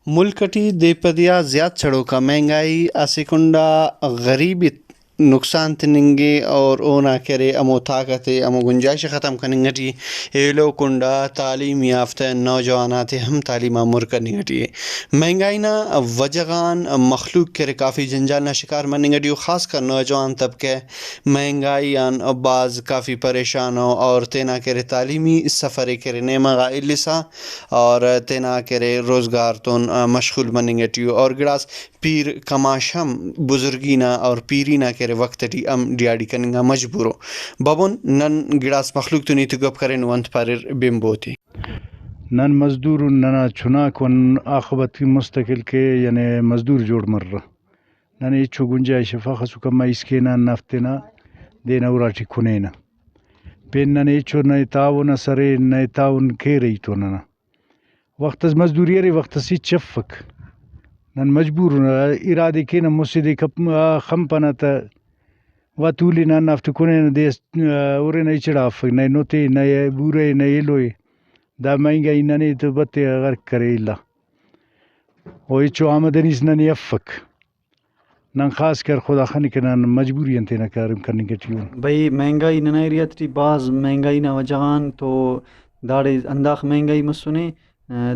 ملکٹی دیپدیا زیاد چڑھو کا مہنگائی اسیکنڈا غریبی نقصان تننگے اور اونا کرے امو طاقت امو گنجائش ختم کننگٹی ایلو کنڈا تعلیم یافتہ نوجوانات ہم تعلیم امر کننگٹی مہنگائی نا وجغان مخلوق کرے کافی جنجال نا شکار مننگٹی خاص کر نوجوان طبقہ مہنگائی آن بعض کافی پریشان ہو اور تینا کرے تعلیمی سفر کرے نیما غائلسا اور تینا کرے روزگار تون مشغول مننگٹیو اور گڑاس پیر کماش ہم بزرگینا اور پیرینا کرے وقت ٹی ام ڈیاڑی کننگا مجبورو بابون نن گڑاس مخلوق تو نیتو گپ کرن وانت پارر بمبوتی نن مزدور ننا چناک ون آخبت مستقل کے یعنی مزدور جوڑ مر نن ایچو گنجائش فخصو کما اسکینا نفتنا دینا وراٹی کھنینا پین نن ایچو نئے تعاون سرے نئے تعاون کے رہی تو ننا وقت از مزدوری ارے وقت سی چفک نن مجبور ارادے کینا مسجد خمپنا تا و تولی نان نفت کنے دیس اورے نئی چڑاف نئی نوتے نئی بورے نئی لوئے دا مہنگائی ننے تو بتے غرق کرے اللہ وہی چو آمدنیس ننے افک نن خاص کر خدا خانی کے نن مجبوری انتینا کارم کرنے کے ٹیون بھئی مہنگائی ننائی ریاتی بعض مہنگائی نا وجہان تو داڑے انداخ مہنگائی مسنے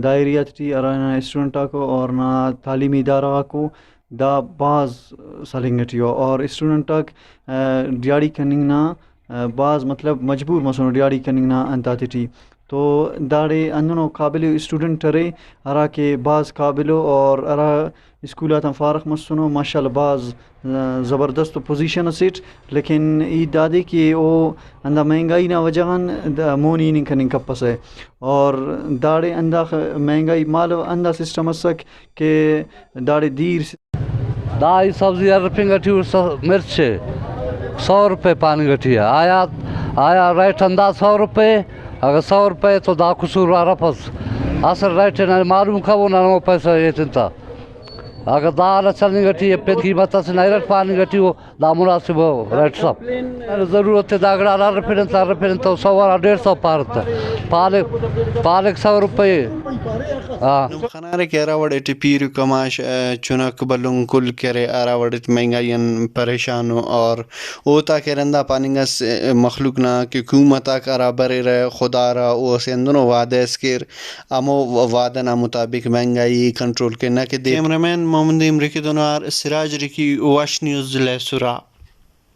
دائریات ٹی ارانا اسٹوڈنٹا کو اور نا تعلیمی ادارہ کو دا بعض سالنگٹیو اور اسٹوڈنٹاک ڈیاڑی کننگ نا بعض مطلب مجبور مسنو ڈیاڑی کننگ نا انتاتی ٹی تو داڑے اندنو قابل اسٹوڈنٹ رے ارا کے بعض قابلو اور ارا اسکولات فارغ مسنو ماشاءاللہ بعض زبردست پوزیشن سیٹ لیکن ای دادے کہ او اندا مہنگائی نا وجہان مونی نین کننگ کپس ہے اور داڑے اندا مہنگائی مالو اندا سسٹم اسک کہ داڑے دیر دائی سبزی روپے گٹھی مرچ 100 روپے پانی گٹھی ہے آیا ریٹ انداز 100 روپے اگر 100 روپے تو دا قصور رفس اصل ریٹ نہ معلوم کھو نہ وہ پیسہ یہ تنتا اگر دا چلنی گٹھی ہے پہ قیمت سے نہیں ریٹ پانی گٹھی ہو دا مناسب ہو ریٹ سب ضرورت ہے داگڑا رپن تو 100 150 پارت پالک 100 روپے خنارے کے اراوڑ اٹی پیر کماش چنک بلنگ کل کرے اراوڑت مہنگائین پریشان اور اوتا کے رندہ پاننگس مخلوق نا کہ حکومتا کرا برے رہے خدا را او سندنو وعدہ اسکر امو وعدہ نا مطابق مہنگائی کنٹرول کے نہ کہ کیمرہ مین محمد امریکی دونار سراج رکی واش نیوز لے سورا